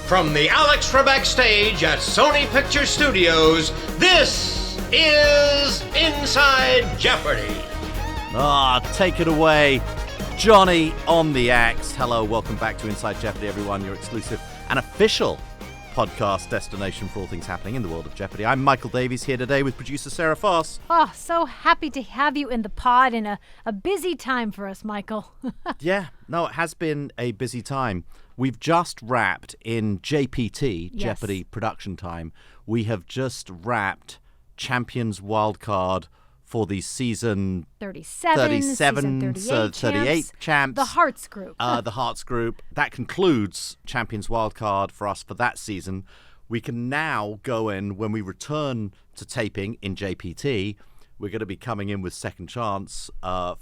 From the Alex Trebek stage at Sony Picture Studios, this is Inside Jeopardy! Take it away, Johnny on the axe. Hello, welcome back to Inside Jeopardy, everyone, your exclusive and official podcast destination for all things happening in the world of Jeopardy. I'm Michael Davies, here today with producer Sarah Foss. Oh, so happy to have you in the pod in a busy time for us, Michael. Yeah, no, it has been a busy time. We've just wrapped in JPT, Yes. Jeopardy production time. We have just wrapped Champions Wildcard for the season 37, season 38 champs. The Hearts group. The Hearts group. That concludes Champions Wildcard for us for that season. We can now go in when we return to taping in JPT. We're going to be coming in with Second Chance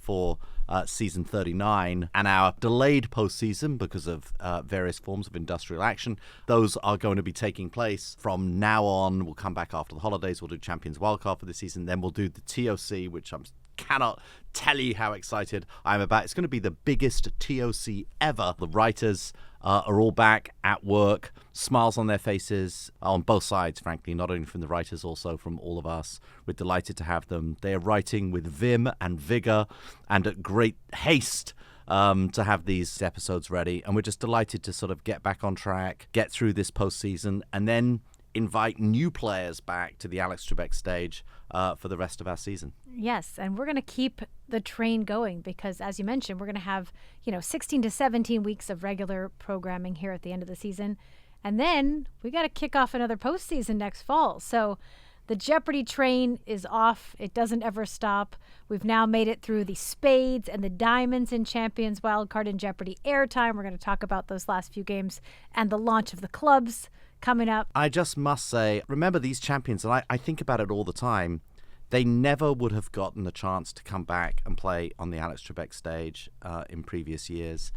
for season 39 and our delayed postseason because of various forms of industrial action. Those are going to be taking place from now on. We'll come back after the holidays. We'll do Champions Wildcard for this season. Then we'll do the TOC, which I cannot tell you how excited I'm about. It's going to be the biggest TOC ever. The writers are all back at work, smiles on their faces on both sides, frankly, not only from the writers, also from all of us. We're delighted to have them. They are writing with vim and vigor and at great haste to have these episodes ready. And we're just delighted to sort of get back on track, get through this postseason, and then invite new players back to the Alex Trebek stage for the rest of our season. Yes, and we're going to keep the train going because, as you mentioned, we're going to have 16 to 17 weeks of regular programming here at the end of the season. And then we got to kick off another postseason next fall. So the Jeopardy train is off. It doesn't ever stop. We've now made it through the spades and the diamonds in Champions Wildcard and Jeopardy Airtime. We're going to talk about those last few games and the launch of the clubs coming up. I just must say, remember these champions, and I think about it all the time, they never would have gotten the chance to come back and play on the Alex Trebek stage in previous years.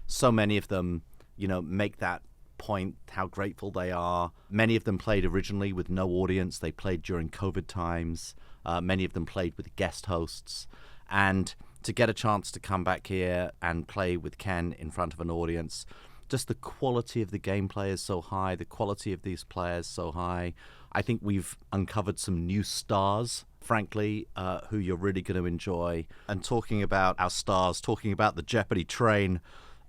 So many of them, make that point, how grateful they are. Many of them played originally with no audience. They played during COVID times. Many of them played with guest hosts. And to get a chance to come back here and play with Ken in front of an audience, just the quality of the gameplay is so high, the quality of these players so high. I think we've uncovered some new stars, frankly, who you're really going to enjoy. And talking about our stars, talking about the Jeopardy train,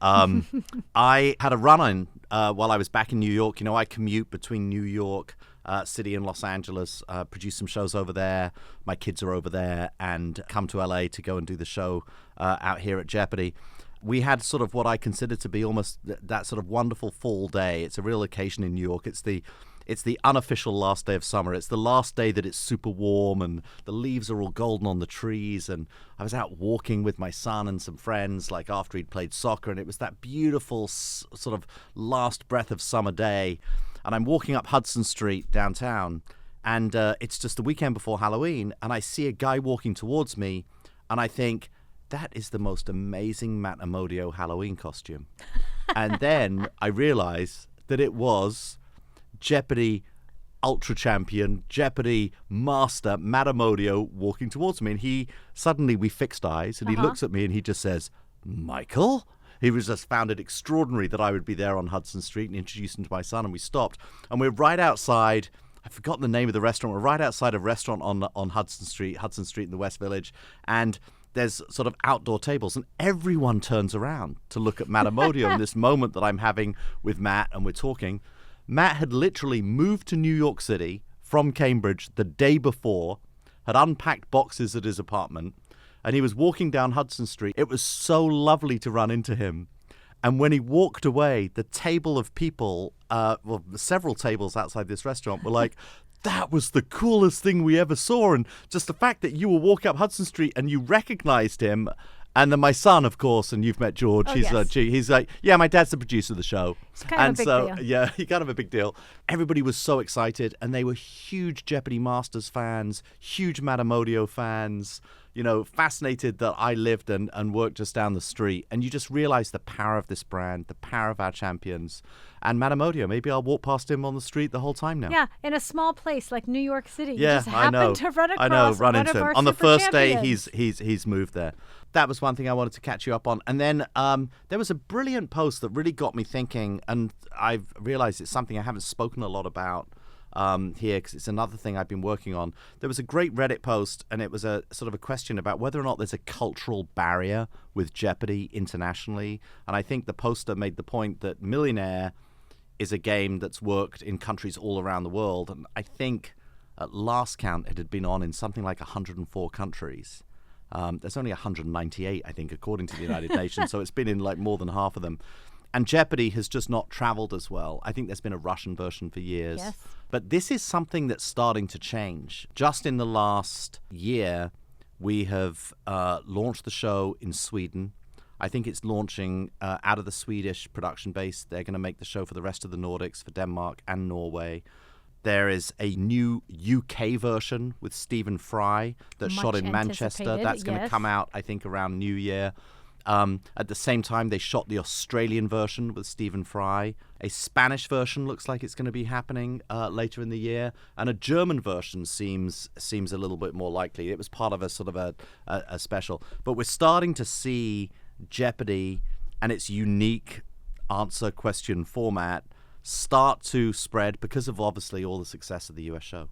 I had a run-in while I was back in New York. I commute between New York City and Los Angeles, produce some shows over there. My kids are over there and come to LA to go and do the show out here at Jeopardy. We had sort of what I consider to be almost that sort of wonderful fall day. It's a real occasion in New York. It's the unofficial last day of summer. It's the last day that it's super warm and the leaves are all golden on the trees. And I was out walking with my son and some friends, like after he'd played soccer, and it was that beautiful sort of last breath of summer day. And I'm walking up Hudson Street downtown, and it's just the weekend before Halloween, and I see a guy walking towards me, and I think, that is the most amazing Matt Amodio Halloween costume. And then I realized that it was Jeopardy Ultra Champion, Jeopardy Master Matt Amodio walking towards me. And suddenly we fixed eyes and he looks at me and he just says, Michael? He was just found it extraordinary that I would be there on Hudson Street, and introduced him to my son, and we stopped. And we're right outside, I've forgotten the name of the restaurant, we're right outside a restaurant on Hudson Street in the West Village. And there's sort of outdoor tables, and everyone turns around to look at Matt Amodio in this moment that I'm having with Matt, and we're talking. Matt had literally moved to New York City from Cambridge the day before, had unpacked boxes at his apartment, and he was walking down Hudson Street. It was so lovely to run into him. And when he walked away, the table of people, several tables outside this restaurant were like, that was the coolest thing we ever saw. And just the fact that you were walking up Hudson Street and you recognized him. And then my son, of course, and you've met George. He's like, yeah, my dad's the producer of the show. It's kind of a big deal. Yeah, he kind of a big deal. Everybody was so excited, and they were huge Jeopardy Masters fans, huge Matt Amodio fans, fascinated that I lived and worked just down the street. And you just realize the power of this brand, the power of our champions. And Matamodio, maybe I'll walk past him on the street the whole time now. Yeah, in a small place like New York City. You Yeah, just I know. happened to run across I know, run one into of him. our On the super first day, champions. he's moved there. That was one thing I wanted to catch you up on. And then there was a brilliant post that really got me thinking, and I've realized it's something I haven't spoken a lot about here, because it's another thing I've been working on. There was a great Reddit post, and it was a sort of a question about whether or not there's a cultural barrier with Jeopardy internationally. And I think the poster made the point that Millionaire is a game that's worked in countries all around the world. And I think at last count, it had been on in something like 104 countries. There's only 198, I think, according to the United Nations. So it's been in like more than half of them. And Jeopardy has just not traveled as well. I think there's been a Russian version for years. Yes. But this is something that's starting to change. Just in the last year, we have launched the show in Sweden. I think it's launching out of the Swedish production base. They're going to make the show for the rest of the Nordics, for Denmark and Norway. There is a new UK version with Stephen Fry that's Much shot in Manchester. anticipated, That's going to yes. come out, I think, around New Year. At the same time, they shot the Australian version with Stephen Fry. A Spanish version looks like it's going to be happening later in the year, and a German version seems a little bit more likely. It was part of a sort of a special, but we're starting to see Jeopardy and its unique answer question format start to spread because of obviously all the success of the US show.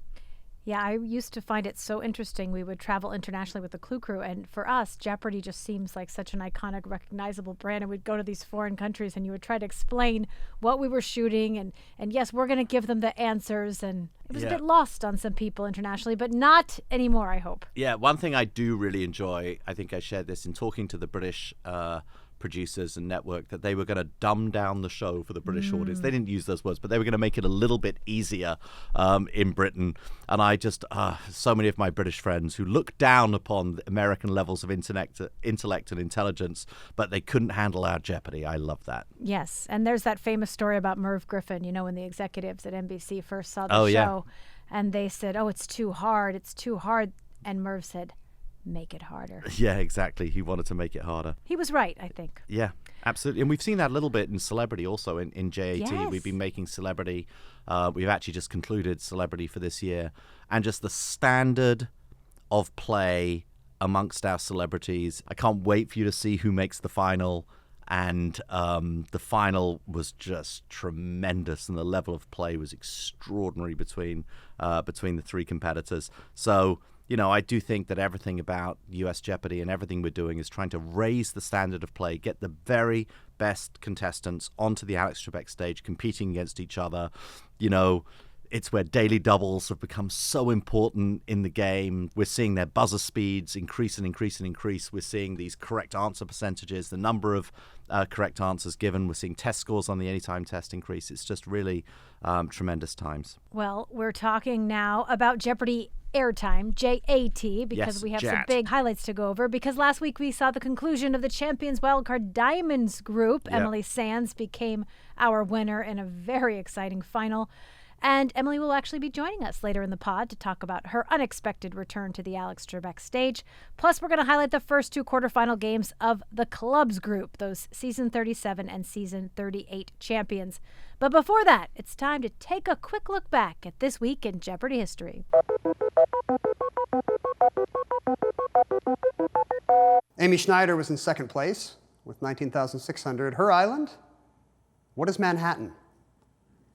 Yeah, I used to find it so interesting. We would travel internationally with the Clue Crew, and for us, Jeopardy just seems like such an iconic, recognizable brand. And we'd go to these foreign countries, and you would try to explain what we were shooting, and yes, we're going to give them the answers, and it was a Yeah. bit lost on some people internationally, but not anymore, I hope. Yeah, one thing I do really enjoy, I think I shared this in talking to the British producers and network, that they were going to dumb down the show for the British audience. They didn't use those words, but they were going to make it a little bit easier in Britain. And I just, so many of my British friends who look down upon the American levels of intellect and intelligence, but they couldn't handle our Jeopardy. I love that. Yes, and there's that famous story about Merv Griffin, when the executives at NBC first saw the Oh, show, yeah. and they said, "Oh, it's too hard, and Merv said, "Make it harder." Yeah, exactly. He wanted to make it harder. He was right, I think. Yeah, absolutely. And we've seen that a little bit in Celebrity also in JAT. Yes. We've been making Celebrity. We've actually just concluded Celebrity for this year. And just the standard of play amongst our celebrities. I can't wait for you to see who makes the final. And the final was just tremendous, and the level of play was extraordinary between the three competitors. So, I do think that everything about US Jeopardy and everything we're doing is trying to raise the standard of play, get the very best contestants onto the Alex Trebek stage, competing against each other. It's where daily doubles have become so important in the game. We're seeing their buzzer speeds increase and increase and increase. We're seeing these correct answer percentages, the number of correct answers given. We're seeing test scores on the Anytime test increase. It's just really tremendous times. Well, we're talking now about Jeopardy! Airtime, JAT, because Yes, we have some JAT. big highlights to go over. Because last week we saw the conclusion of the Champions Wildcard Diamonds group. Yep. Emily Sands became our winner in a very exciting final. And Emily will actually be joining us later in the pod to talk about her unexpected return to the Alex Trebek stage. Plus, we're going to highlight the first two quarterfinal games of the Clubs group, those Season 37 and Season 38 champions. But before that, it's time to take a quick look back at this week in Jeopardy history. Amy Schneider was in second place with 19,600. Her island? What is Manhattan?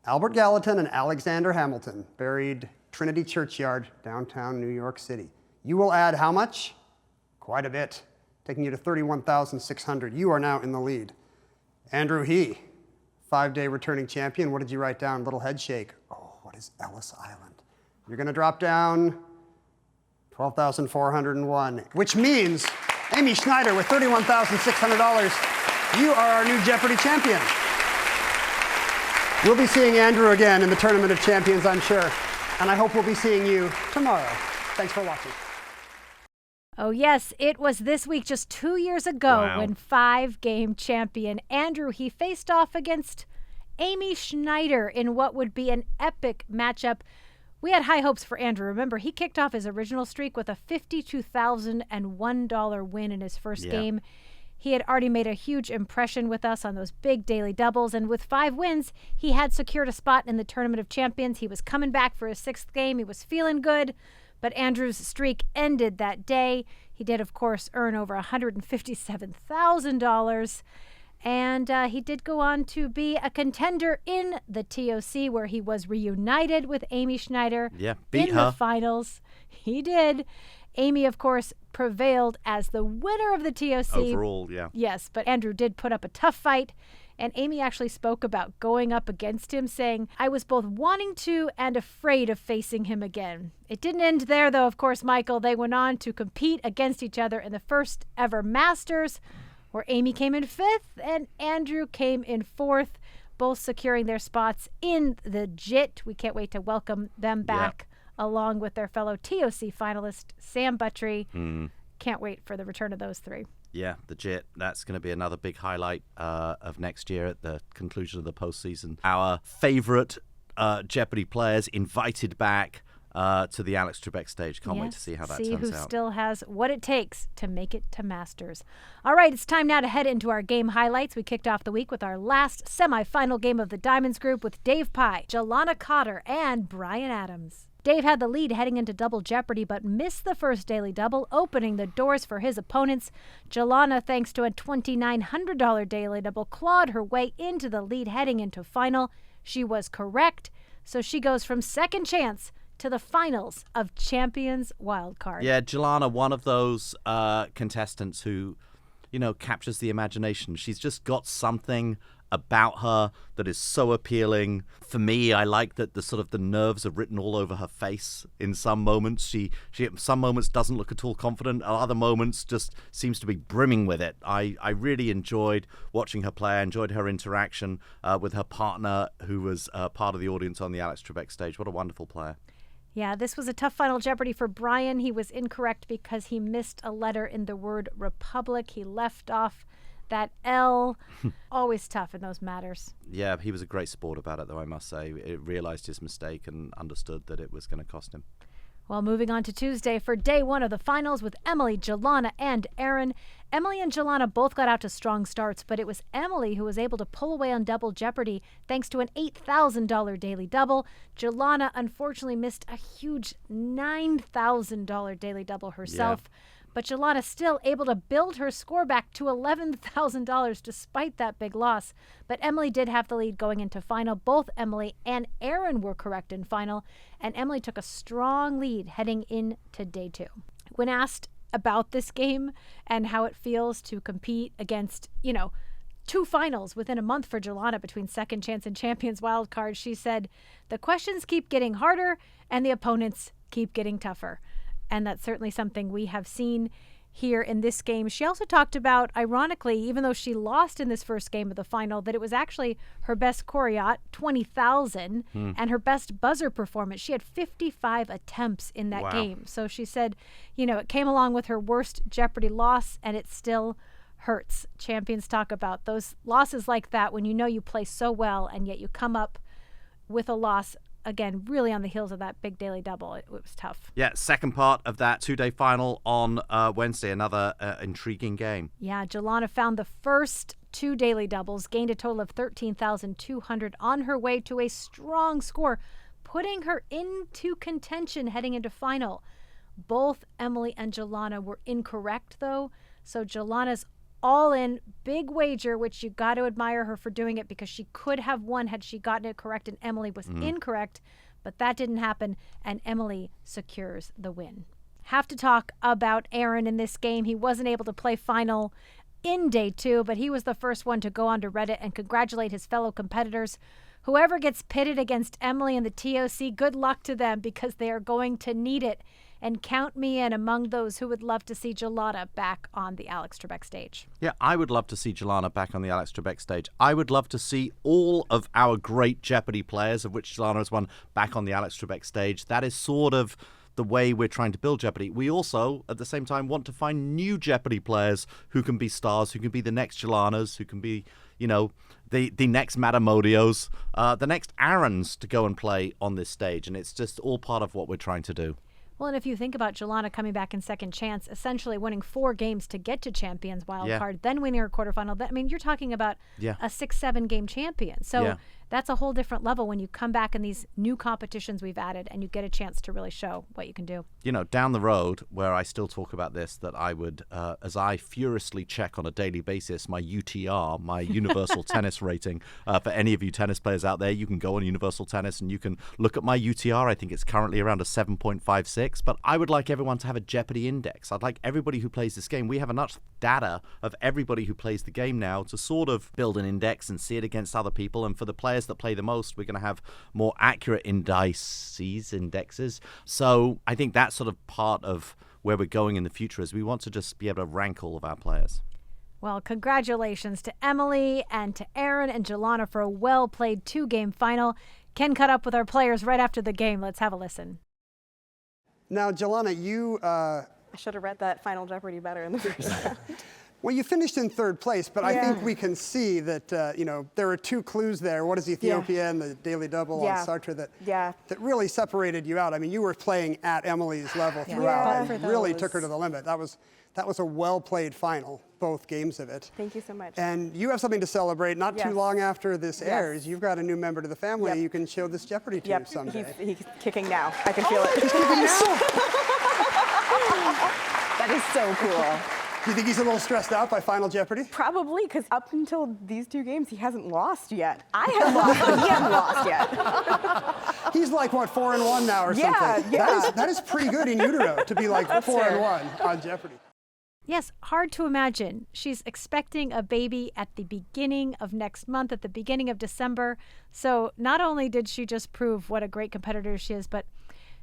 Albert Gallatin and Alexander Hamilton buried Trinity Churchyard, downtown New York City. You will add how much? Quite a bit, taking you to 31,600. You are now in the lead. Andrew He, 5-day returning champion. What did you write down? Little head shake. Oh, what is Ellis Island? You're going to drop down 12,401, which means Amy Schneider with $31,600. You are our new Jeopardy champion. We'll be seeing Andrew again in the Tournament of Champions, I'm sure. And I hope we'll be seeing you tomorrow. Thanks for watching. Oh, yes, it was this week just 2 years ago Wow. when 5-game champion Andrew He faced off against Amy Schneider in what would be an epic matchup. We had high hopes for Andrew. Remember, he kicked off his original streak with a $52,001 win in his first game. He had already made a huge impression with us on those big daily doubles, and with 5 wins, he had secured a spot in the Tournament of Champions. He was coming back for his 6th game. He was feeling good, but Andrew's streak ended that day. He did, of course, earn over $157,000, and he did go on to be a contender in the TOC, where he was reunited with Amy Schneider beat in her. the finals. He did. Amy, of course, prevailed as the winner of the TOC. Overall, Yes, but Andrew did put up a tough fight, and Amy actually spoke about going up against him, saying, "I was both wanting to and afraid of facing him again." It didn't end there, though, of course, Michael. They went on to compete against each other in the first ever Masters, where Amy came in 5th and Andrew came in 4th, both securing their spots in the JIT. We can't wait to welcome them back, along with their fellow TOC finalist, Sam Buttrey. Can't wait for the return of those 3. Yeah, the JIT. That's going to be another big highlight of next year at the conclusion of the postseason. Our favourite Jeopardy players invited back to the Alex Trebek stage. Can't wait to see how that turns See who out. still has what it takes to make it to Masters. All right, it's time now to head into our game highlights. We kicked off the week with our last semifinal game of the Diamonds group with Dave Pye, Jelana Cotter, and Brian Adams. Dave had the lead heading into Double Jeopardy, but missed the first daily double, opening the doors for his opponents. Jelana, thanks to a $2,900 daily double, clawed her way into the lead heading into final. She was correct, so she goes from second chance to the finals of Champions Wildcard. Yeah, Jelana, one of those contestants who, captures the imagination. She's just got something about her that is so appealing. For me, I like that the nerves are written all over her face in some moments. She at some moments doesn't look at all confident, at other moments just seems to be brimming with it. I really enjoyed watching her play. I enjoyed her interaction with her partner, who was part of the audience on the Alex Trebek stage. What a wonderful player. Yeah, this was a tough final Jeopardy for Brian. He was incorrect because he missed a letter in the word Republic. He left off that L. Always tough in those matters. Yeah, he was a great sport about it, though, I must say. It realized his mistake and understood that it was going to cost him. Well, moving on to Tuesday for day 1 of the finals with Emily, Jelana, and Aaron. Emily and Jelana both got out to strong starts, but it was Emily who was able to pull away on Double Jeopardy thanks to an $8,000 daily double. Jelana unfortunately missed a huge $9,000 daily double herself. Yeah. But Jelana still able to build her score back to $11,000 despite that big loss. But Emily did have the lead going into final. Both Emily and Aaron were correct in final, and Emily took a strong lead heading into day 2. When asked about this game and how it feels to compete against, 2 finals within a month for Jelana between Second Chance and Champions Wildcard, she said, "The questions keep getting harder and the opponents keep getting tougher." And that's certainly something we have seen here in this game. She also talked about, ironically, even though she lost in this first game of the final, that it was actually her best choreot, 20,000, and her best buzzer performance. She had 55 attempts in that game. So she said, it came along with her worst Jeopardy loss, and it still hurts. Champions talk about those losses like that when you play so well, and yet you come up with a loss. Again, really on the heels of that big daily double. It was tough. Yeah, second part of that 2-day final on Wednesday. Another intriguing game. Yeah, Jelana found the first 2 daily doubles, gained a total of 13,200 on her way to a strong score, putting her into contention heading into final. Both Emily and Jelana were incorrect, though. So Jelana's all in, big wager, which you got to admire her for doing it because she could have won had she gotten it correct and Emily was incorrect, but that didn't happen and Emily secures the win. Have to talk about Aaron in this game. He wasn't able to play final in day 2, but he was the first one to go onto Reddit and congratulate his fellow competitors. Whoever gets pitted against Emily in the TOC, good luck to them because they are going to need it. And count me in among those who would love to see Jelana back on the Alex Trebek stage. Yeah, I would love to see Jelana back on the Alex Trebek stage. I would love to see all of our great Jeopardy players, of which Jelana is one, back on the Alex Trebek stage. That is sort of the way we're trying to build Jeopardy. We also, at the same time, want to find new Jeopardy players who can be stars, who can be the next Jelanas, who can be, the next Matamodios, the next Aarons to go and play on this stage. And it's just all part of what we're trying to do. Well, and if you think about Jelana coming back in second chance, essentially winning 4 games to get to Champions wildcard, then winning her quarterfinal, I mean, you're talking about a 6-7 game champion. So that's a whole different level when you come back in these new competitions we've added and you get a chance to really show what you can do. Down the road, where I still talk about this, that I would, as I furiously check on a daily basis my UTR, my Universal Tennis rating, for any of you tennis players out there, you can go on Universal Tennis and you can look at my UTR. I think it's currently around a 7.56, but I would like everyone to have a Jeopardy index. I'd like everybody who plays this game, we have enough data of everybody who plays the game now to sort of build an index and see it against other people. And for the players that play the most, we're going to have more accurate indexes. So I think that's sort of part of where we're going in the future, is we want to just be able to rank all of our players. Well, congratulations to Emily and to Aaron and Jelana for a well-played 2-game final. Ken caught up with our players right after the game. Let's have a listen. Now, Jelana, you... I should have read that Final Jeopardy better in the first round. Well, you finished in 3rd place, but I think we can see that, there are 2 clues there. What is Ethiopia and the daily double on Sartre that really separated you out. I mean, you were playing at Emily's level throughout and really took her to the limit. That was a well-played final, both games of it. Thank you so much. And you have something to celebrate not too long after this airs. You've got a new member to the family you can show this Jeopardy to someday. He's kicking now. I can feel it. He's kicking now? That is so cool. Do you think he's a little stressed out by Final Jeopardy? Probably, because up until these 2 games, he hasn't lost yet. I have lost, but he hasn't lost yet. He's like, what, 4-1 now or something? Yeah. That is pretty good in utero to be like 4-1 on Jeopardy. Yes, hard to imagine. She's expecting a baby at the beginning of next month, at the beginning of December. So not only did she just prove what a great competitor she is, but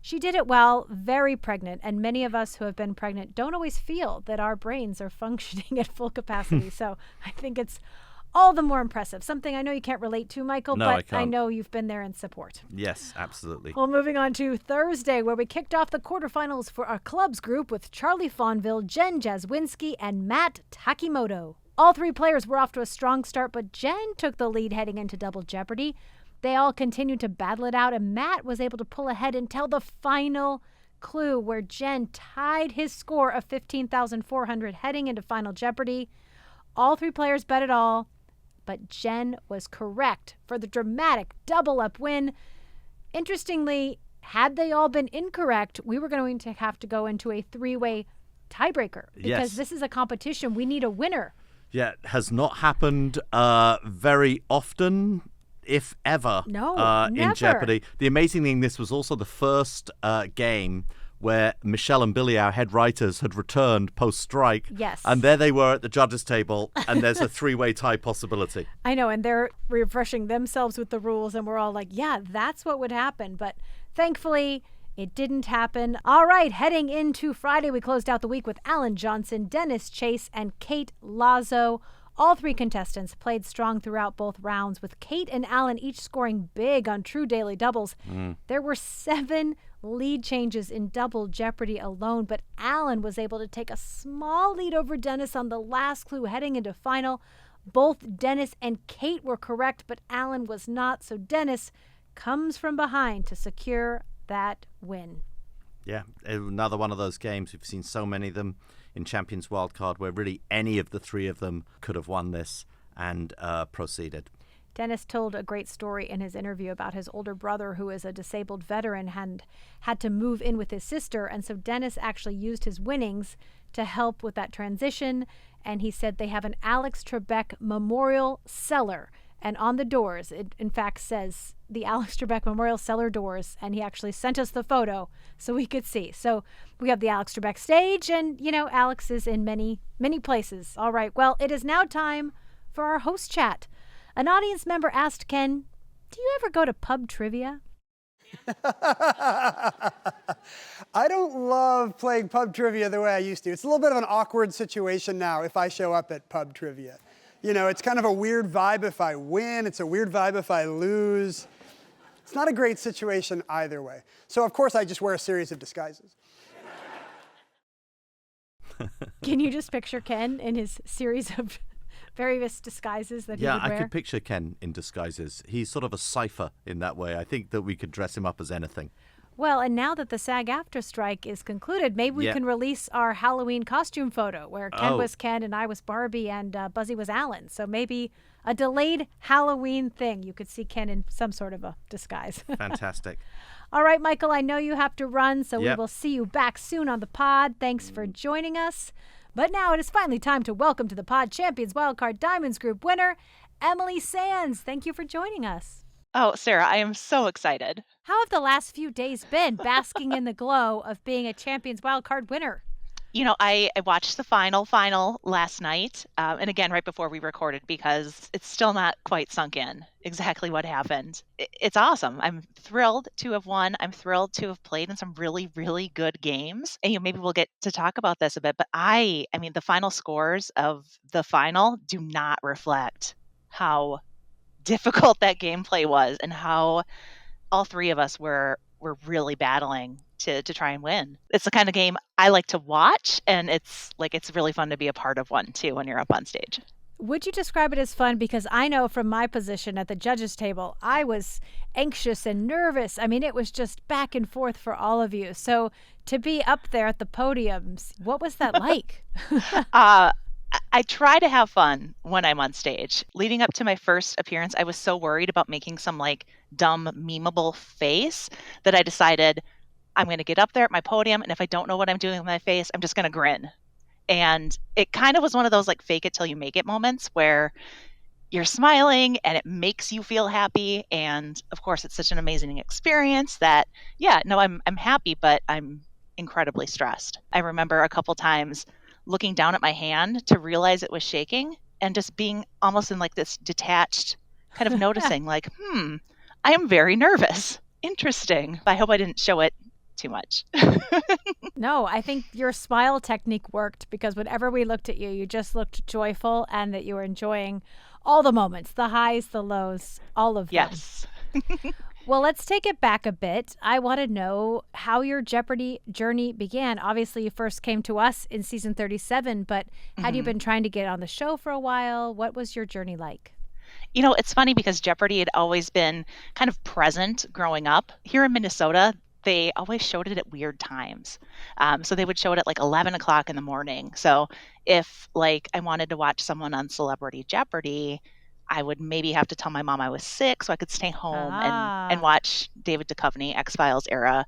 she did it while very pregnant. And many of us who have been pregnant don't always feel that our brains are functioning at full capacity. So I think it's all the more impressive. Something I know you can't relate to, Michael, but I know you've been there in support. Yes, absolutely. Well, moving on to Thursday, where we kicked off the quarterfinals for our clubs group with Charlie Fonville, Jen Jaswinski, and Matt Takimoto. All 3 players were off to a strong start, but Jen took the lead heading into Double Jeopardy. They all continued to battle it out, and Matt was able to pull ahead until the final clue, where Jen tied his score of 15,400 heading into Final Jeopardy. All 3 players bet it all, but Jen was correct for the dramatic double-up win. Interestingly, had they all been incorrect, we were going to have to go into a 3-way tiebreaker, because this is a competition. We need a winner. Yeah, it has not happened very often, if ever, in Jeopardy. The amazing thing, this was also the first game where Michelle and Billy, our head writers, had returned post-strike. Yes. And there they were at the judges' table, and there's a 3-way tie possibility. I know, and they're refreshing themselves with the rules, and we're all like, yeah, that's what would happen. But thankfully, it didn't happen. All right, heading into Friday, we closed out the week with Alan Johnson, Dennis Chase, and Kate Lazo. All 3 contestants played strong throughout both rounds, with Kate and Alan each scoring big on true daily doubles. There were 7 lead changes in Double Jeopardy alone, but Alan was able to take a small lead over Dennis on the last clue heading into final. Both Dennis and Kate were correct, but Alan was not, so Dennis comes from behind to secure that win. Yeah, another one of those games. We've seen so many of them in Champions Wildcard where really any of the 3 of them could have won this and proceeded. Dennis told a great story in his interview about his older brother, who is a disabled veteran and had to move in with his sister. And so Dennis actually used his winnings to help with that transition. And he said they have an Alex Trebek Memorial Cellar. And on the doors, it in fact says the Alex Trebek Memorial Cellar doors. And he actually sent us the photo so we could see. So we have the Alex Trebek stage, and, Alex is in many, many places. All right, well, it is now time for our host chat. An audience member asked Ken, do you ever go to pub trivia? I don't love playing pub trivia the way I used to. It's a little bit of an awkward situation now if I show up at pub trivia. It's kind of a weird vibe if I win. It's a weird vibe if I lose. It's not a great situation either way. So, of course, I just wear a series of disguises. Can you just picture Ken in his series of various disguises that he Yeah, would I wear? could picture Ken in disguises. He's sort of a cipher in that way. I think that we could dress him up as anything. Well, and now that the SAG-AFTRA strike is concluded, maybe we Yeah. can release our Halloween costume photo where Ken Oh. was Ken and I was Barbie and Buzzy was Alan. So maybe a delayed Halloween thing. You could see Ken in some sort of a disguise. Fantastic. All right, Michael, I know you have to run, so we Yep. will see you back soon on the pod. Thanks for joining us. But now it is finally time to welcome to the Pod Champions Wildcard Diamonds Group winner, Emily Sands. Thank you for joining us. Oh, Sarah, I am so excited. How have the last few days been basking in the glow of being a Champions Wildcard winner? You know, I watched the final last night, and again right before we recorded because it's still not quite sunk in exactly what happened. It's awesome. I'm thrilled to have won. I'm thrilled to have played in some really, really good games. And maybe we'll get to talk about this a bit, but I mean, the final scores of the final do not reflect how difficult that gameplay was and how all three of us were really battling to try and win. It's the kind of game I like to watch, and it's really fun to be a part of one too when you're up on stage. Would you describe it as fun? Because I know from my position at the judges table, I was anxious and nervous. I mean, it was just back and forth for all of you. So to be up there at the podiums, what was that like? I try to have fun when I'm on stage. Leading up to my first appearance, I was so worried about making some dumb memeable face that I decided I'm going to get up there at my podium, and if I don't know what I'm doing with my face, I'm just going to grin. And it kind of was one of those fake it till you make it moments where you're smiling and it makes you feel happy. And of course, it's such an amazing experience that, yeah, no, I'm happy, but I'm incredibly stressed. I remember a couple times looking down at my hand to realize it was shaking and just being almost in this detached kind of noticing I am very nervous. Interesting. I hope I didn't show it too much. No, I think your smile technique worked because whenever we looked at you, you just looked joyful and that you were enjoying all the moments, the highs, the lows, all of them. Yes. Well, let's take it back a bit. I want to know how your Jeopardy journey began. Obviously, you first came to us in season 37, but had you been trying to get on the show for a while? What was your journey like? You know, it's funny because Jeopardy had always been kind of present growing up. Here in Minnesota, they always showed it at weird times. So they would show it at 11 o'clock in the morning. So if I wanted to watch someone on Celebrity Jeopardy, I would maybe have to tell my mom I was sick so I could stay home and watch David Duchovny, X-Files era,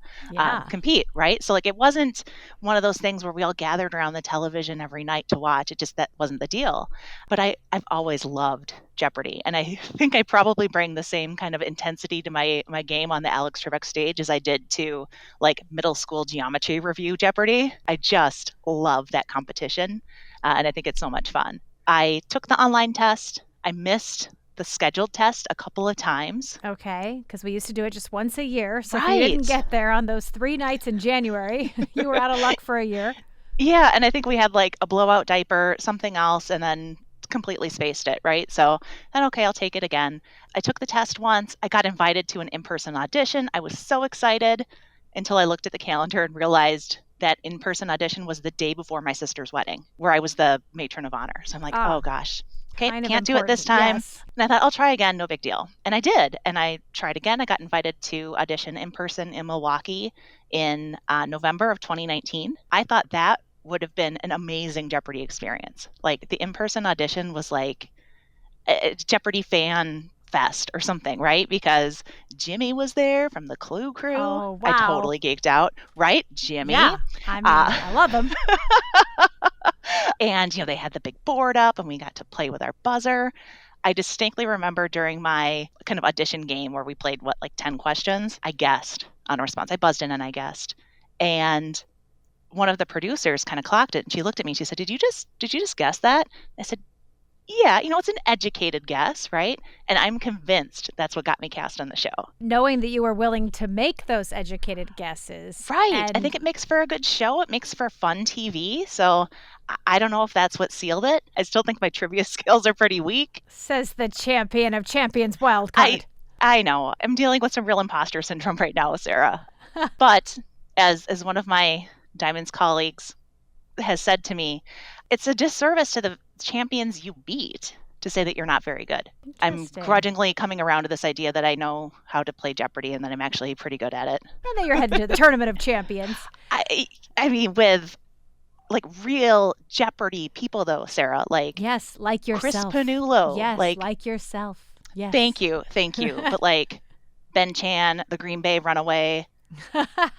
compete, right? So it wasn't one of those things where we all gathered around the television every night to watch. That wasn't the deal. But I've always loved Jeopardy. And I think I probably bring the same kind of intensity to my game on the Alex Trebek stage as I did to middle school geometry review Jeopardy. I just love that competition. And I think it's so much fun. I took the online test. I missed the scheduled test a couple of times. Okay, because we used to do it just once a year. So if Right. you didn't get there on those 3 nights in January, you were out of luck for a year. Yeah, and I think we had a blowout diaper, something else, and then completely spaced it, right? So then, okay, I'll take it again. I took the test once. I got invited to an in-person audition. I was so excited until I looked at the calendar and realized that in-person audition was the day before my sister's wedding, where I was the matron of honor. So I'm like, oh gosh. Okay, Kind of can't do it this important, time. yes. And I thought, I'll try again, no big deal. And I did. And I tried again. I got invited to audition in person in Milwaukee in November of 2019. I thought that would have been an amazing Jeopardy experience. The in-person audition was a Jeopardy fan fest or something, right? Because Jimmy was there from the Clue crew. Oh, I wow. totally geeked out, right? Jimmy. Yeah, I mean, I love them. And, they had the big board up and we got to play with our buzzer. I distinctly remember during my kind of audition game where we played 10 questions, I guessed on a response. I buzzed in and I guessed. And one of the producers kind of clocked it and she looked at me and she said, Did you just guess that? I said, yeah, it's an educated guess, right? And I'm convinced that's what got me cast on the show. Knowing that you were willing to make those educated guesses. Right. I and- think it makes for a good show. It makes for fun TV. So I don't know if that's what sealed it. I still think my trivia skills are pretty weak. Says the champion of champions wildcard. I know. I'm dealing with some real imposter syndrome right now, Sarah. But as one of my Diamonds colleagues has said to me, it's a disservice to the champions you beat to say that you're not very good. I'm Interesting. grudgingly coming around to this idea that I know how to play Jeopardy and that I'm actually pretty good at it. And then you're heading to the Tournament of Champions. I mean, with like real Jeopardy people though, Sarah, like Yes, like Chris yourself. Pannulo, Yes, like like yourself. Yes. thank you. But like Ben Chan, the Green Bay Runaway,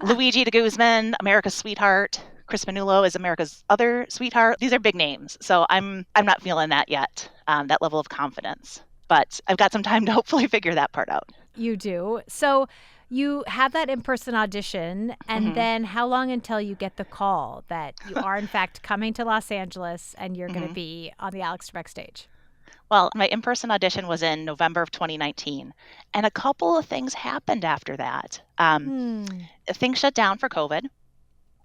Luigi de Guzman, America's Sweetheart. Chris Pannulo is America's other sweetheart. These are big names, so I'm not feeling that yet, that level of confidence. But I've got some time to hopefully figure that part out. You do. So you have that in-person audition, and then how long until you get the call that you are in fact coming to Los Angeles and you're going to be on the Alex Trebek stage? Well, my in-person audition was in November of 2019, and a couple of things happened after that. Things shut down for COVID.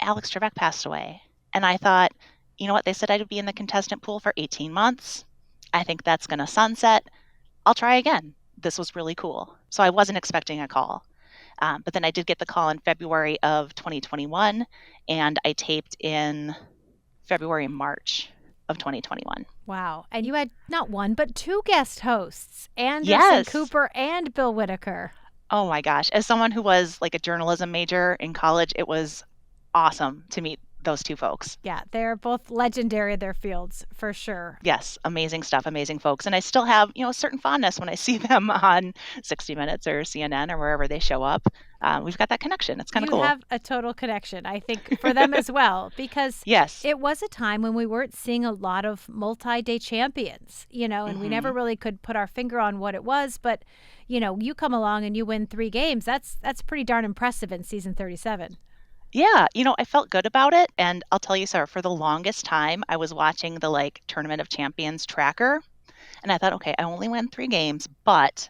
Alex Trebek passed away, and I thought, you know what? They said I'd be in the contestant pool for 18 months. I think that's going to sunset. I'll try again. This was really cool. So I wasn't expecting a call. But then I did get the call in February of 2021, and I taped in February and March of 2021. Wow. And you had not one, but two guest hosts, Anderson Yes. Cooper and Bill Whitaker. Oh my gosh. As someone who was like a journalism major in college, it was awesome to meet those two folks. Yeah, they're both legendary in their fields, for sure. Yes, amazing stuff, amazing folks. And I still have, a certain fondness when I see them on 60 Minutes or CNN or wherever they show up. We've got that connection. It's kind of cool. You have a total connection, I think, for them as well, because Yes. it was a time when we weren't seeing a lot of multi-day champions, and we never really could put our finger on what it was. But, you come along and you win 3 games. That's pretty darn impressive in season 37. Yeah, I felt good about it. And I'll tell you, Sarah, for the longest time, I was watching the Tournament of Champions tracker. And I thought, okay, I only won 3 games, but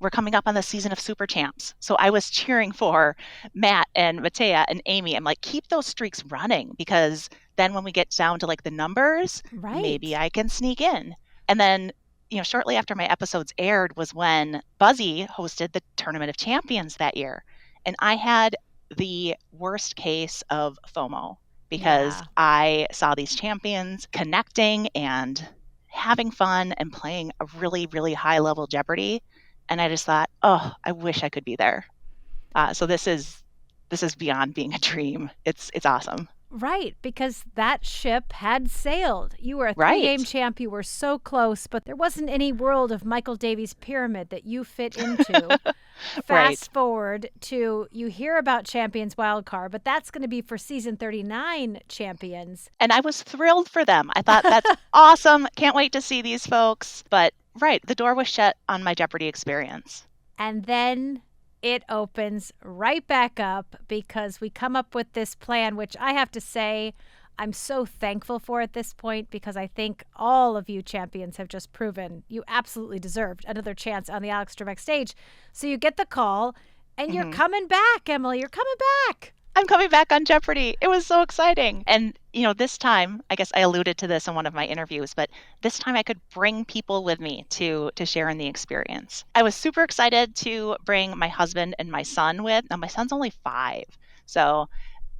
we're coming up on the season of Super Champs. So I was cheering for Matt and Matea and Amy. I'm like, keep those streaks running, because then when we get down to the numbers, Right. maybe I can sneak in. And then, shortly after my episodes aired was when Buzzy hosted the Tournament of Champions that year. And I had the worst case of FOMO, because Yeah. I saw these champions connecting and having fun and playing a really, really high level Jeopardy. And I just thought, oh, I wish I could be there. So this is beyond being a dream. It's awesome. Right, because that ship had sailed. You were a Right. 3-game champ. You were so close, but there wasn't any world of Michael Davies' pyramid that you fit into. Fast forward to you hear about Champions Wildcard, but that's going to be for season 39 champions. And I was thrilled for them. I thought, that's awesome. Can't wait to see these folks. But right, the door was shut on my Jeopardy experience. And then it opens right back up because we come up with this plan, which I have to say I'm so thankful for at this point, because I think all of you champions have just proven you absolutely deserved another chance on the Alex Trebek stage. So you get the call and you're coming back, Emily. You're coming back. I'm coming back on Jeopardy. It was so exciting. And, this time, I guess I alluded to this in one of my interviews, but this time I could bring people with me to share in the experience. I was super excited to bring my husband and my son with. Now, my son's only 5. So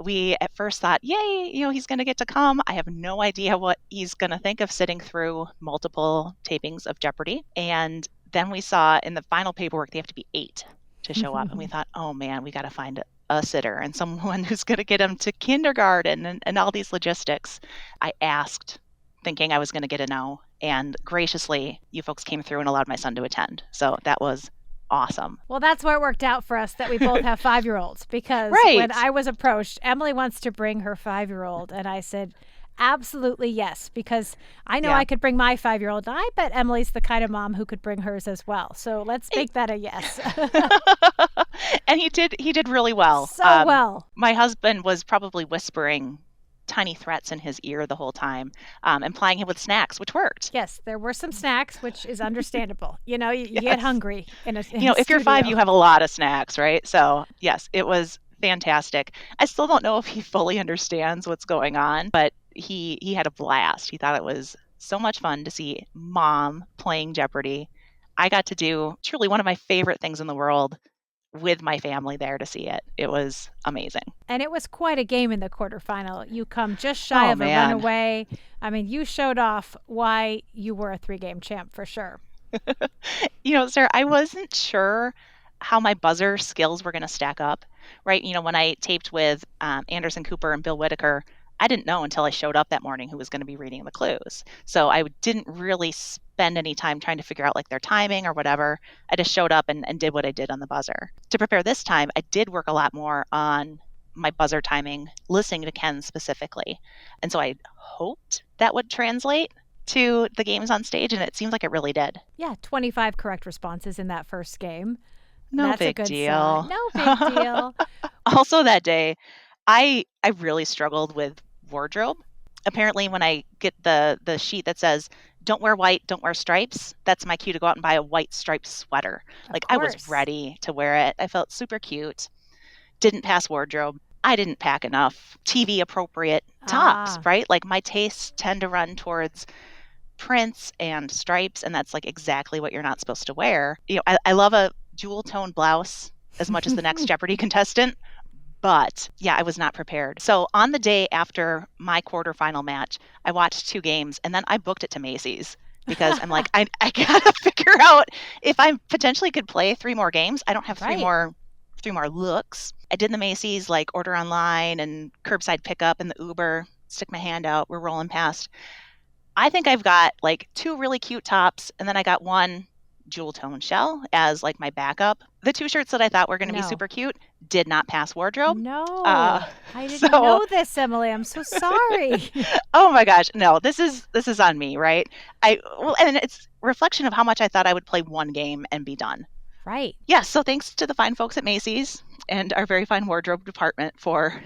we at first thought, yay, he's going to get to come. I have no idea what he's going to think of sitting through multiple tapings of Jeopardy. And then we saw in the final paperwork, they have to be 8 to show up. And we thought, oh man, we got to find a sitter and someone who's going to get him to kindergarten and all these logistics. I asked, thinking I was going to get a no. And graciously, you folks came through and allowed my son to attend. So that was awesome. Well, that's where it worked out for us that we both have 5-year-olds, because Right. when I was approached, Emily wants to bring her 5-year-old. And I said, absolutely yes, because I know Yeah. I could bring my 5-year-old. And I bet Emily's the kind of mom who could bring hers as well. So let's make that a yes. And he did really well. So well. My husband was probably whispering tiny threats in his ear the whole time, and plying him with snacks, which worked. Yes, there were some snacks, which is understandable. You get Yes. hungry in a If you're 5, studio. you have a lot of snacks, right? So yes, it was fantastic. I still don't know if he fully understands what's going on, but he had a blast. He thought it was so much fun to see mom playing Jeopardy. I got to do truly one of my favorite things in the world, with my family there to see it. It was amazing. And it was quite a game in the quarterfinal. You come just shy of a runaway. I mean, you showed off why you were a 3-game champ for sure. Sarah, I wasn't sure how my buzzer skills were going to stack up, right? When I taped with Anderson Cooper and Bill Whitaker, I didn't know until I showed up that morning who was going to be reading the clues. So I didn't really spend any time trying to figure out like their timing or whatever. I just showed up and did what I did on the buzzer. To prepare this time, I did work a lot more on my buzzer timing, listening to Ken specifically. And so I hoped that would translate to the games on stage, and it seems like it really did. Yeah, 25 correct responses in that first game. No big deal. No big deal. Also that day, I really struggled with wardrobe. Apparently, when I get the sheet that says, don't wear white, don't wear stripes, that's my cue to go out and buy a white striped sweater. Like, I was ready to wear it. I felt super cute. Didn't pass wardrobe. I didn't pack enough TV appropriate tops, right? Like, my tastes tend to run towards prints and stripes, and that's like exactly what you're not supposed to wear. I love a jewel tone blouse as much as the next Jeopardy contestant, but yeah, I was not prepared. So on the day after my quarterfinal match, I watched 2 games, and then I booked it to Macy's because I'm like, I gotta figure out if I potentially could play 3 more games. I don't have 3 more looks. I did the Macy's, like, order online and curbside pickup in the Uber, stick my hand out, we're rolling past. I think I've got like 2 really cute tops, and then I got 1 jewel tone shell as like my backup. The 2 shirts that I thought were going to be super cute did not pass wardrobe. No, I didn't know this, Emily. I'm so sorry. Oh my gosh, no, this is on me, right? And it's reflection of how much I thought I would play 1 game and be done. Right. Yeah. So thanks to the fine folks at Macy's and our very fine wardrobe department for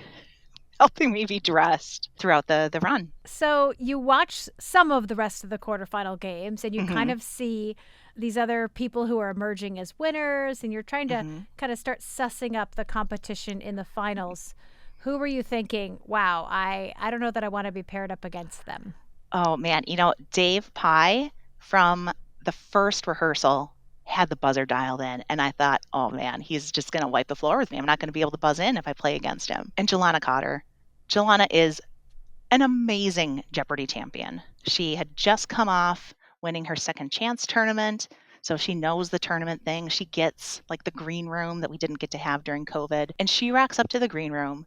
helping me be dressed throughout the run. So you watch some of the rest of the quarterfinal games, and you kind of see these other people who are emerging as winners, and you're trying to kind of start sussing up the competition in the finals. Who were you thinking, wow, I don't know that I want to be paired up against them? Oh, man. Dave Pye from the first rehearsal had the buzzer dialed in, and I thought, oh man, he's just going to wipe the floor with me. I'm not going to be able to buzz in if I play against him. And Jelana Cotter. Jelana is an amazing Jeopardy champion. She had just come off winning her second chance tournament, so she knows the tournament thing. She gets like the green room that we didn't get to have during COVID, and she rocks up to the green room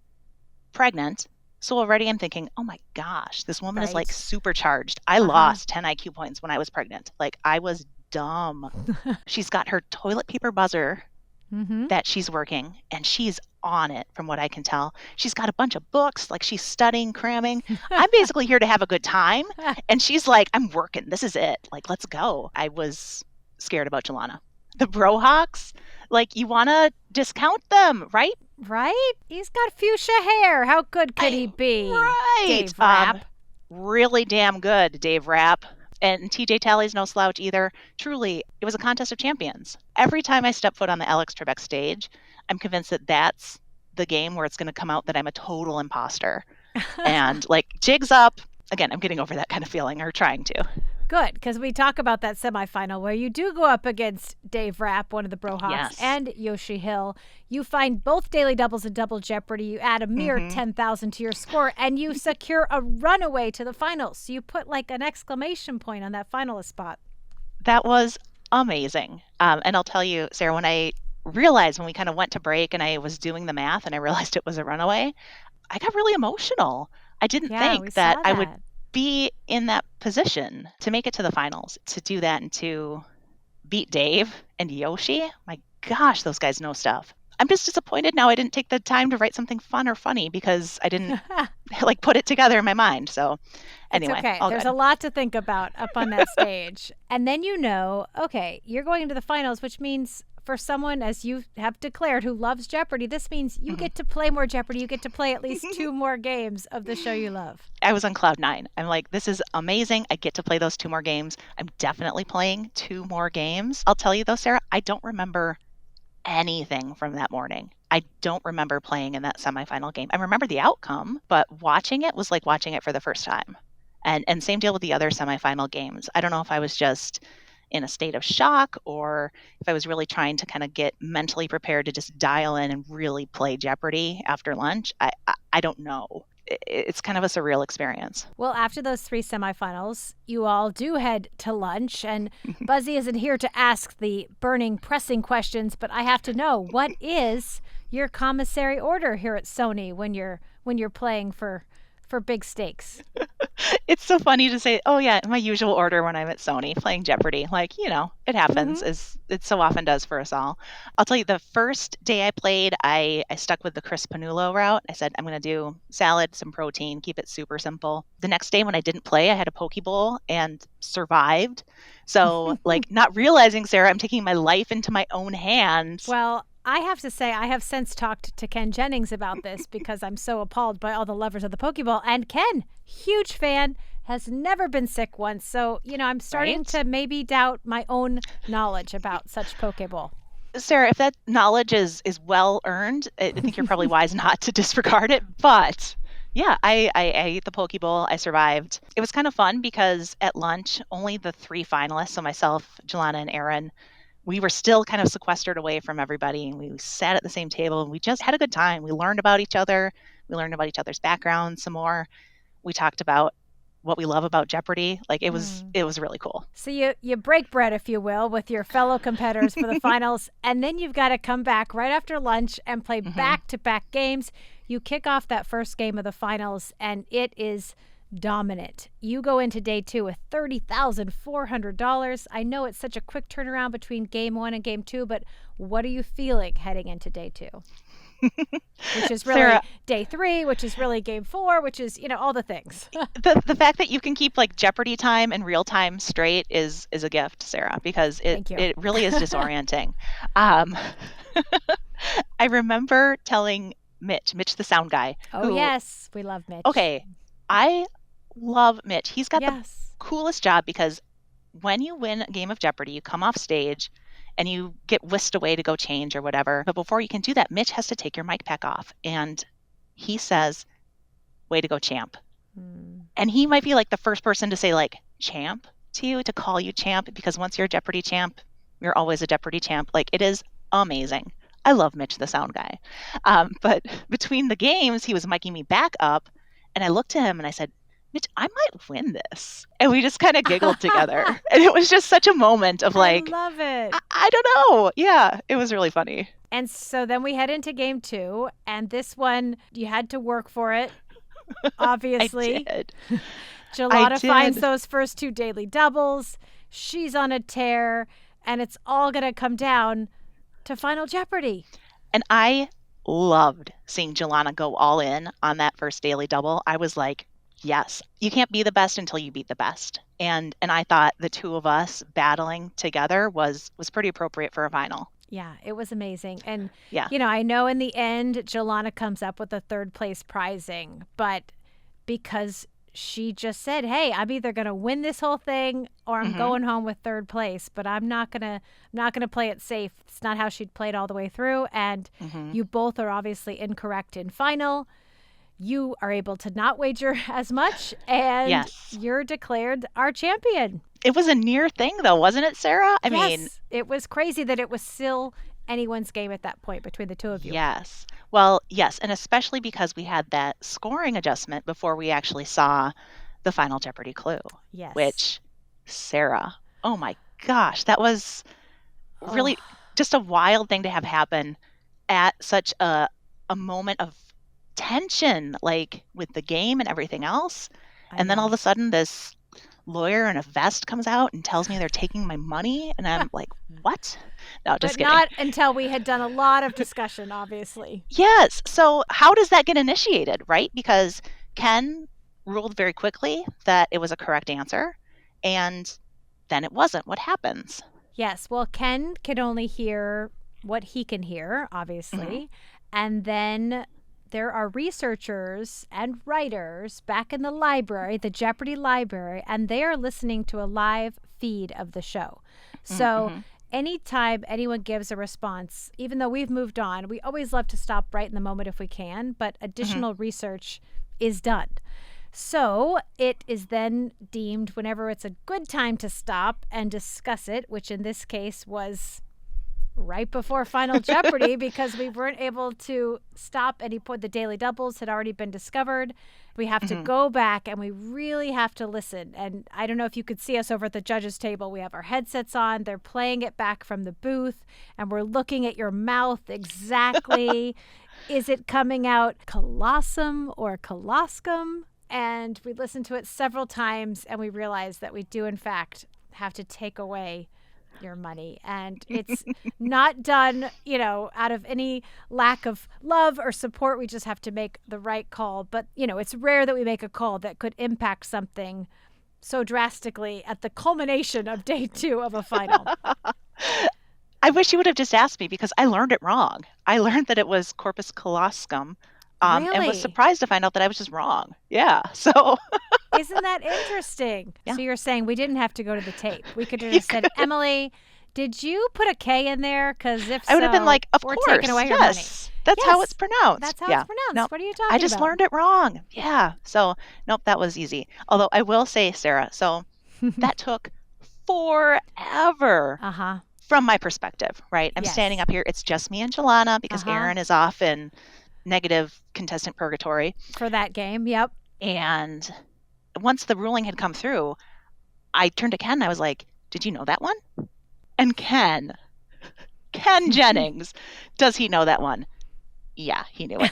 pregnant. So already I'm thinking, oh my gosh, this woman is like supercharged. I lost 10 IQ points when I was pregnant. Like, I was dumb. She's got her toilet paper buzzer that she's working, and she's on it from what I can tell. She's got a bunch of books, like she's studying, cramming. I'm basically here to have a good time, and she's like, I'm working. This is it. Like, let's go. I was scared about Jelana. The Brohawks, like, you want to discount them, right? Right? He's got fuchsia hair. How good could he be? Right. Dave Rapp. Really damn good, Dave Rapp. And TJ Tally's no slouch either. Truly, it was a contest of champions. Every time I step foot on the Alex Trebek stage, I'm convinced that that's the game where it's going to come out that I'm a total imposter. And like, jigs up. Again, I'm getting over that kind of feeling, or trying to. Good, because we talk about that semifinal where you do go up against Dave Rapp, one of the Brohawks, and Yoshi Hill. You find both daily doubles and double Jeopardy. You add a mere 10,000 to your score, and you secure a runaway to the finals. So you put like an exclamation point on that finalist spot. That was amazing. And I'll tell you, Sarah, when I realized, when we kind of went to break and I was doing the math and I realized it was a runaway, I got really emotional. I didn't think that I would be in that position to make it to the finals, to do that and to beat Dave and Yoshi. My gosh, those guys know stuff. I'm just disappointed now I didn't take the time to write something fun or funny because I didn't like put it together in my mind. So anyway, it's okay. There's a lot to think about up on that stage. And then okay, you're going into the finals, which means for someone, as you have declared, who loves Jeopardy, this means you get to play more Jeopardy. You get to play at least 2 more games of the show you love. I was on cloud 9. I'm like, this is amazing. I get to play those 2 more games. I'm definitely playing 2 more games. I'll tell you though, Sarah, I don't remember anything from that morning. I don't remember playing in that semifinal game. I remember the outcome, but watching it was like watching it for the first time. And same deal with the other semifinal games. I don't know if I was just in a state of shock or if I was really trying to kind of get mentally prepared to just dial in and really play Jeopardy after lunch. I don't know. It's kind of a surreal experience. Well, after those 3 semifinals, you all do head to lunch, and Buzzy isn't here to ask the burning, pressing questions, but I have to know, what is your commissary order here at Sony when you're playing for big stakes? It's so funny to say, oh yeah, my usual order when I'm at Sony playing Jeopardy. Like, it happens, as it so often does for us all. I'll tell you, the first day I played, I stuck with the Chris Panullo route. I said, I'm going to do salad, some protein, keep it super simple. The next day when I didn't play, I had a poke bowl and survived. So like not realizing, Sarah, I'm taking my life into my own hands. Well, I have to say, I have since talked to Ken Jennings about this because I'm so appalled by all the lovers of the Pokeball. And Ken, huge fan, has never been sick once. So, I'm starting to maybe doubt my own knowledge about such Pokeball. Sarah, if that knowledge is well earned, I think you're probably wise not to disregard it. But yeah, I ate the Poke Bowl. I survived. It was kind of fun because at lunch, only the 3 finalists, so myself, Jelana, and Aaron, we were still kind of sequestered away from everybody, and we sat at the same table and we just had a good time. We learned about each other. We learned about each other's backgrounds some more. We talked about what we love about Jeopardy. Like it was really cool. So you break bread, if you will, with your fellow competitors for the finals, and then you've got to come back right after lunch and play back-to-back games. You kick off that first game of the finals, and it is dominant. You go into day 2 with $30,400. I know it's such a quick turnaround between game 1 and game 2, but what are you feeling heading into day 2? Which is really Sarah, day 3, which is really game 4, which is, all the things. the fact that you can keep like Jeopardy time and real time straight is a gift, Sarah, because it really is disorienting. I remember telling Mitch the sound guy. Oh, yes. We love Mitch. Okay. I love Mitch. He's got the coolest job because when you win a game of Jeopardy, you come off stage and you get whisked away to go change or whatever. But before you can do that, Mitch has to take your mic pack off. And he says, way to go, champ. And he might be like the first person to say like champ to you, to call you champ, because once you're a Jeopardy champ, you're always a Jeopardy champ. Like it is amazing. I love Mitch, the sound guy. But between the games, he was miking me back up. And I looked to him and I said, Mitch, I might win this. And we just kind of giggled together. And it was just such a moment of like, I love it. I don't know. Yeah, it was really funny. And so then we head into game 2. And this one, you had to work for it, obviously. I did. Jelana finds those first 2 daily doubles. She's on a tear. And it's all going to come down to Final Jeopardy. And I loved seeing Jelana go all in on that first daily double. I was like, yes, you can't be the best until you beat the best. And I thought the 2 of us battling together was pretty appropriate for a final. Yeah, it was amazing. And, yeah. I know in the end, Jelana comes up with the 3rd place prizing, but because she just said, hey, I'm either going to win this whole thing or I'm going home with 3rd place, but I'm not going to play it safe. It's not how she'd played all the way through. And you both are obviously incorrect in final. You are able to not wager as much, and you're declared our champion. It was a near thing, though, wasn't it, Sarah? I mean, it was crazy that it was still anyone's game at that point between the 2 of you. Yes. Well, yes, and especially because we had that scoring adjustment before we actually saw the Final Jeopardy clue. Yes. Which, Sarah, oh my gosh, that was really just a wild thing to have happen at such a moment of tension, like with the game and everything else. And then all of a sudden this lawyer in a vest comes out and tells me they're taking my money, and I'm like, what? No, just kidding. But not until we had done a lot of discussion, obviously. Yes. So how does that get initiated, right? Because Ken ruled very quickly that it was a correct answer, and then it wasn't. What happens? Yes. Well, Ken can only hear what he can hear, obviously. And then there are researchers and writers back in the library, the Jeopardy library, and they are listening to a live feed of the show. So anytime anyone gives a response, even though we've moved on, we always love to stop right in the moment if we can, but additional research is done. So it is then deemed whenever it's a good time to stop and discuss it, which in this case was right before Final Jeopardy because we weren't able to stop any point. The daily doubles had already been discovered. We have to go back and we really have to listen. And I don't know if you could see us over at the judges table. We have our headsets on. They're playing it back from the booth and we're looking at your mouth exactly. Is it coming out colossum or coloscum? And we listened to it several times and we realized that we do in fact have to take away your money, and it's not done, out of any lack of love or support. We just have to make the right call. But, it's rare that we make a call that could impact something so drastically at the culmination of day 2 of a final. I wish you would have just asked me because I learned it wrong. I learned that it was corpus callosum. And Really? was surprised to find out that I was just wrong. Yeah. So Isn't that interesting? Yeah. So you're saying we didn't have to go to the tape. We could have just said, Emily, did you put a K in there? Because if I would have been like, of we're course, taking away your money. yes. That's how Yes, it's pronounced. That's how Yeah. it's pronounced. Nope. What are you talking about? I just learned it wrong. Yeah. So, nope, that was easy. Although I will say, Sarah, so that took forever Uh-huh. from my perspective, right? I'm Yes. standing up here. It's just me and Jelana because Uh-huh. Aaron is off in negative contestant purgatory. For that game, yep. And once the ruling had come through, I turned to Ken and I was like, did you know that one? And Ken Jennings, does he know that one? Yeah, he knew it.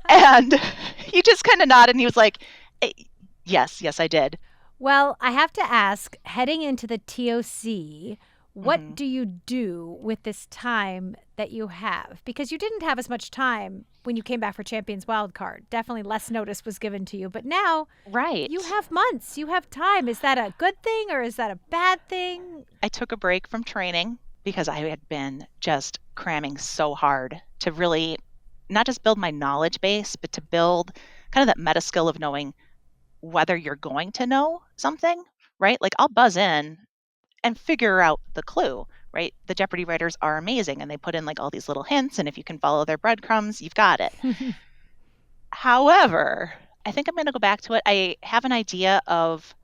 And he just kind of nodded and he was like, yes, I did. Well, I have to ask, heading into the TOC, what Mhm. do you do with this time that you have? Because you didn't have as much time when you came back for Champions Wildcard. Definitely less notice was given to you. But now Right. you have months. You have time. Is that a good thing or is that a bad thing? I took a break from training because I had been just cramming so hard to really not just build my knowledge base, but to build kind of that meta skill of knowing whether you're going to know something, right? Like I'll buzz in and figure out the clue, right? The Jeopardy writers are amazing and they put in like all these little hints. And if you can follow their breadcrumbs, you've got it. However, I think I'm going to go back to it. I have an idea of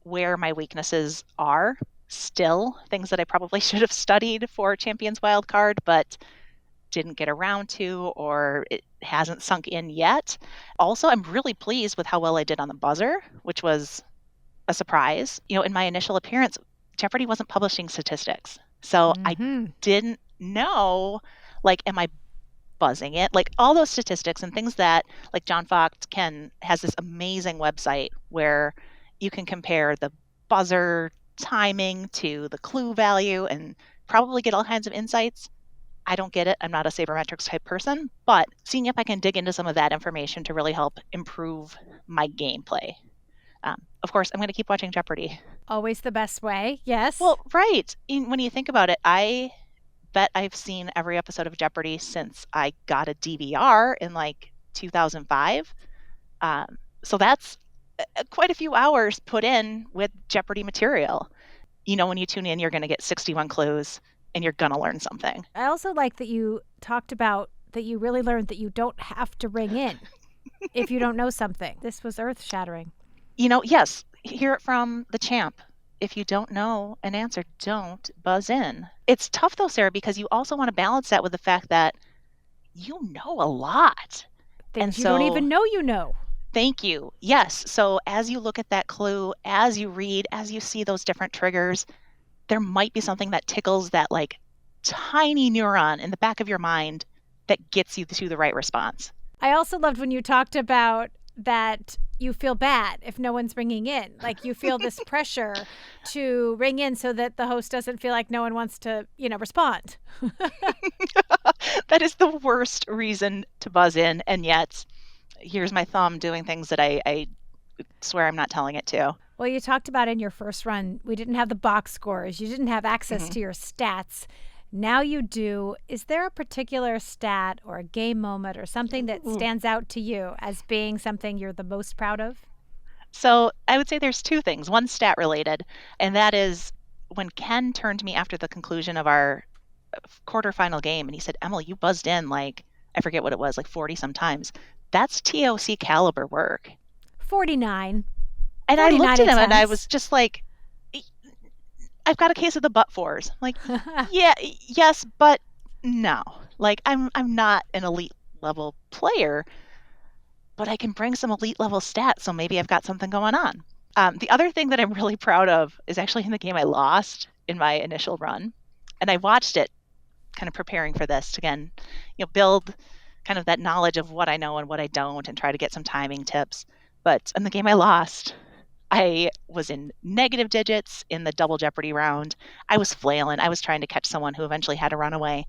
where my weaknesses are still, things that I probably should have studied for Champions Wildcard, but didn't get around to, or it hasn't sunk in yet. Also, I'm really pleased with how well I did on the buzzer, which was a surprise. In my initial appearance, Jeopardy wasn't publishing statistics. So I didn't know, like, am I buzzing it? Like all those statistics and things that, like John Fox has this amazing website where you can compare the buzzer timing to the clue value and probably get all kinds of insights. I don't get it. I'm not a sabermetrics type person, but seeing if I can dig into some of that information to really help improve my gameplay. Of course, I'm going to keep watching Jeopardy. Always the best way. Yes. Well, right. When you think about it, I bet I've seen every episode of Jeopardy since I got a DVR in like 2005. So that's quite a few hours put in with Jeopardy material. When you tune in, you're going to get 61 clues and you're going to learn something. I also like that you talked about that you really learned that you don't have to ring in if you don't know something. This was earth-shattering. Yes, hear it from the champ. If you don't know an answer, don't buzz in. It's tough though, Sarah, because you also want to balance that with the fact that you know a lot. Things you don't even know you know. Thank you. Yes. So as you look at that clue, as you read, as you see those different triggers, there might be something that tickles that like tiny neuron in the back of your mind that gets you to the right response. I also loved when you talked about that you feel bad if no one's ringing in. Like you feel this pressure to ring in so that the host doesn't feel like no one wants to, respond. That is the worst reason to buzz in. And yet, here's my thumb doing things that I swear I'm not telling it to. Well, you talked about in your first run, we didn't have the box scores. You didn't have access to your stats. Now you do. Is there a particular stat or a game moment or something that stands out to you as being something you're the most proud of? So I would say there's two things. One stat related, and that is when Ken turned to me after the conclusion of our quarterfinal game and he said, Emily, you buzzed in like, I forget what it was, like 40 sometimes. That's TOC caliber work. 49. And I 49 looked at him and I attempts. was just like, I've got a case of the but-fors. Like, yeah, yes, but no. Like, I'm not an elite level player, but I can bring some elite level stats, so maybe I've got something going on. The other thing that I'm really proud of is actually in the game I lost in my initial run. And I watched it kind of preparing for this to, again, build kind of that knowledge of what I know and what I don't and try to get some timing tips. But in the game I lost, I was in negative digits in the double Jeopardy round. I was flailing. I was trying to catch someone who eventually had to run away.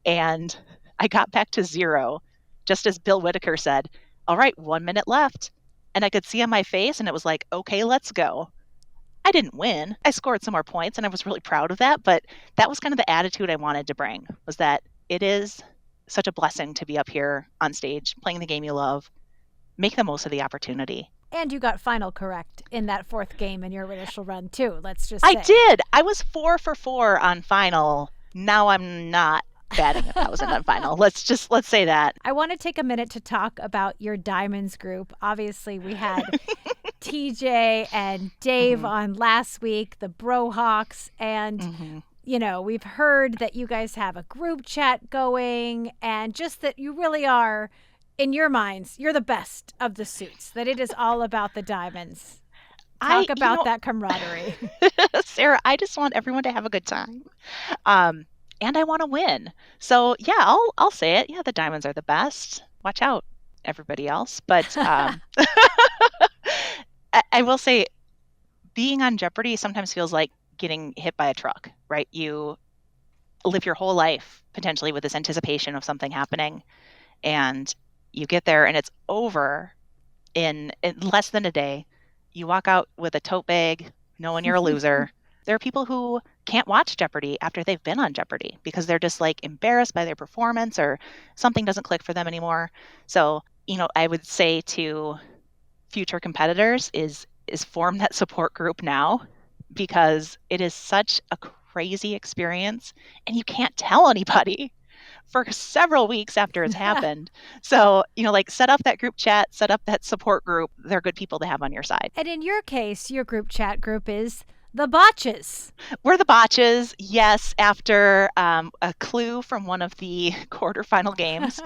And I got back to 0, just as Bill Whitaker said, all right, 1 minute left. And I could see on my face, and it was like, okay, let's go. I didn't win. I scored some more points, and I was really proud of that. But that was kind of the attitude I wanted to bring, was that it is such a blessing to be up here on stage, playing the game you love. Make the most of the opportunity. And you got final correct in that 4th game in your initial run, too. Let's just say. I did. I was 4 for 4 on final. Now I'm not batting 1,000 on final. Let's say that. I want to take a minute to talk about your Diamonds group. Obviously, we had TJ and Dave on last week, the Brohawks, and we've heard that you guys have a group chat going, and just that you really are, in your minds, you're the best of the suits, that it is all about the Diamonds. Talk about that camaraderie. Sarah, I just want everyone to have a good time. And I want to win. So yeah, I'll say it. Yeah, the Diamonds are the best. Watch out, everybody else. But I will say, being on Jeopardy sometimes feels like getting hit by a truck, right? You live your whole life potentially with this anticipation of something happening, and you get there and it's over in less than a day. You walk out with a tote bag knowing you're a loser. There are people who can't watch Jeopardy after they've been on Jeopardy because they're just like embarrassed by their performance or something doesn't click for them anymore. So, I would say to future competitors is form that support group now, because it is such a crazy experience and you can't tell anybody for several weeks after it's happened. So, set up that group chat, set up that support group. They're good people to have on your side. And in your case, your group chat group is the Botches. We're the Botches, yes, after a clue from one of the quarterfinal games.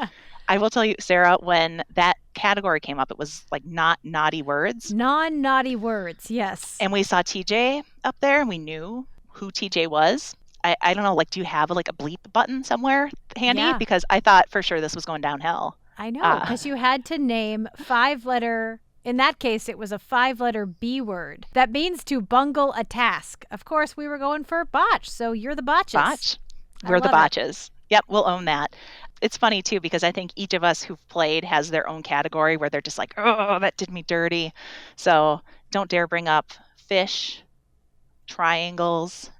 I will tell you, Sarah, when that category came up, it was like not naughty words. Non-naughty words, yes. And we saw TJ up there and we knew who TJ was. I don't know, like, do you have a bleep button somewhere handy? Yeah. Because I thought for sure this was going downhill. I know, because you had to name 5-letter, in that case, it was a 5-letter B word. That means to bungle a task. Of course, we were going for botch, so you're the Botches. Botch. We're the Botches. Yep, we'll own that. It's funny, too, because I think each of us who've played has their own category where they're just like, oh, that did me dirty. So don't dare bring up fish, triangles.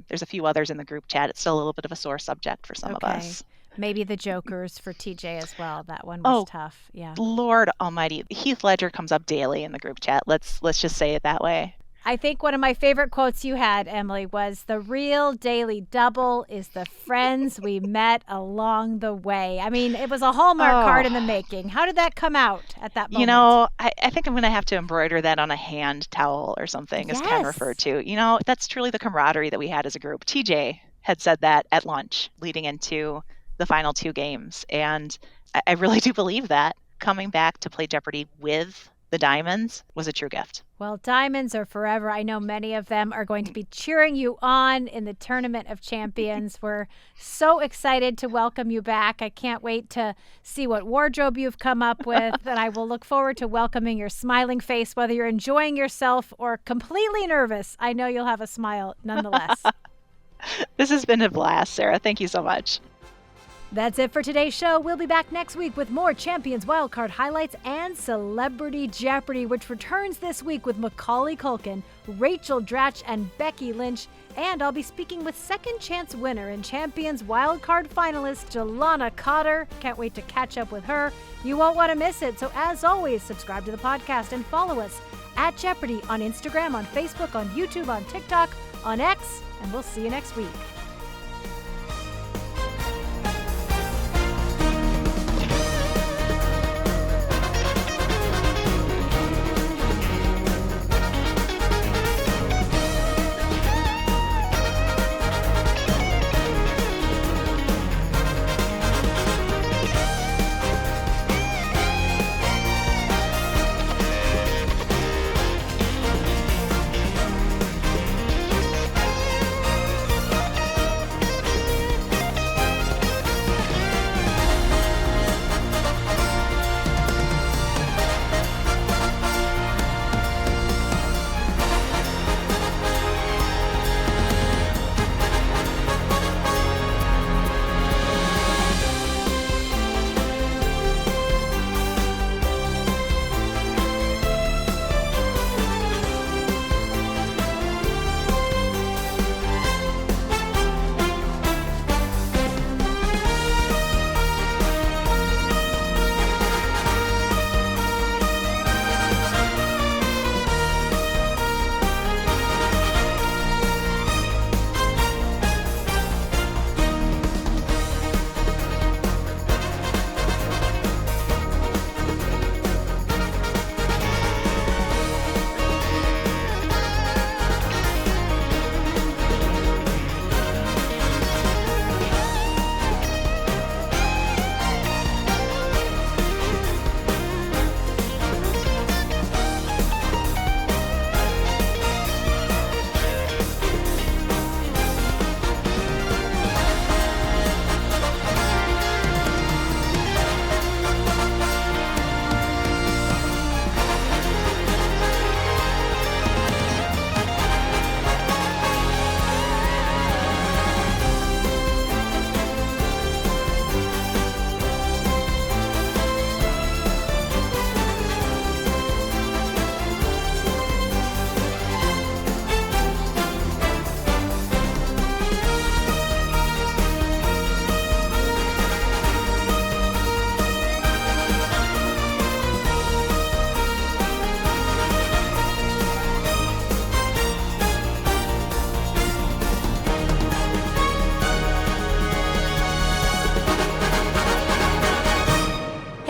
There's a few others in the group chat. It's still a little bit of a sore subject for some of us. Maybe the Jokers for TJ as well. That one was tough. Yeah. Lord almighty. Heath Ledger comes up daily in the group chat. Let's just say it that way. I think one of my favorite quotes you had, Emily, was the real Daily Double is the friends we met along the way. I mean, it was a Hallmark card in the making. How did that come out at that moment? I think I'm going to have to embroider that on a hand towel or something, as Ken referred to. That's truly the camaraderie that we had as a group. TJ had said that at lunch leading into the final 2 games. And I really do believe that coming back to play Jeopardy with the Diamonds was a true gift. Well, Diamonds are forever. I know many of them are going to be cheering you on in the Tournament of Champions. We're so excited to welcome you back. I can't wait to see what wardrobe you've come up with, and I will look forward to welcoming your smiling face, whether you're enjoying yourself or completely nervous. I know you'll have a smile nonetheless. This has been a blast, Sarah. Thank you so much. That's it for today's show. We'll be back next week with more Champions Wildcard highlights and Celebrity Jeopardy, which returns this week with Macaulay Culkin, Rachel Dratch, and Becky Lynch. And I'll be speaking with second chance winner and Champions Wildcard finalist Jelana Cotter. Can't wait to catch up with her. You won't want to miss it. So as always, subscribe to the podcast and follow us at Jeopardy on Instagram, on Facebook, on YouTube, on TikTok, on X, and we'll see you next week.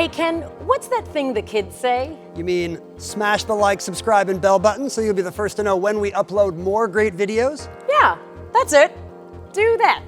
Hey, Ken, what's that thing the kids say? You mean smash the like, subscribe, and bell button so you'll be the first to know when we upload more great videos? Yeah, that's it. Do that.